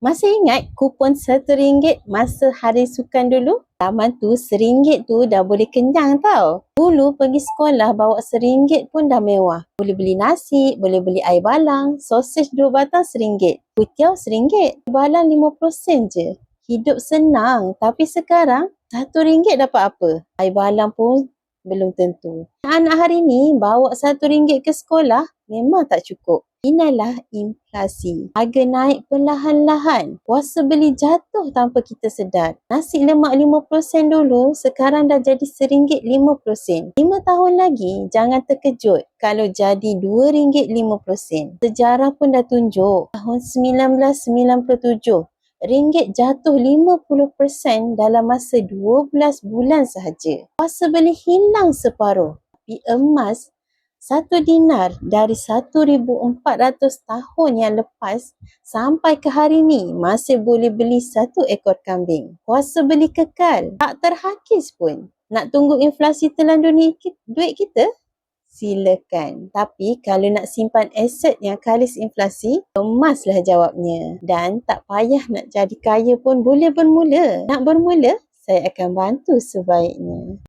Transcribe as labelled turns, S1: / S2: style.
S1: Masih ingat kupon RM1 masa hari sukan dulu? Zaman tu RM1 tu dah boleh kenyang tau. Dulu pergi sekolah bawa RM1 pun dah mewah. Boleh beli nasi, boleh beli air balang, sosis 2 batang RM1. Kuitiau RM1, balang 50 sen je. Hidup senang, tapi sekarang RM1 dapat apa? Air balang pun belum tentu. Anak hari ni bawa RM1 ke sekolah memang tak cukup. Inilah inflasi. Harga naik perlahan-lahan. Kuasa beli jatuh tanpa kita sedar. Nasi lemak 50 sen dulu, sekarang dah jadi RM1 50 sen. 5 tahun lagi, jangan terkejut kalau jadi RM2.50. Sejarah pun dah tunjuk. Tahun 1997, ringgit jatuh 50% dalam masa 12 bulan sahaja. Kuasa beli hilang separuh. Tapi emas 1 dinar dari 1,400 tahun yang lepas sampai ke hari ni masih boleh beli 1 ekor kambing. Kuasa beli kekal, tak terhakis pun. Nak tunggu inflasi telan duit kita? Silakan. Tapi kalau nak simpan aset yang kalis inflasi, emaslah jawabnya. Dan tak payah nak jadi kaya pun boleh bermula. Nak bermula? Saya akan bantu sebaiknya.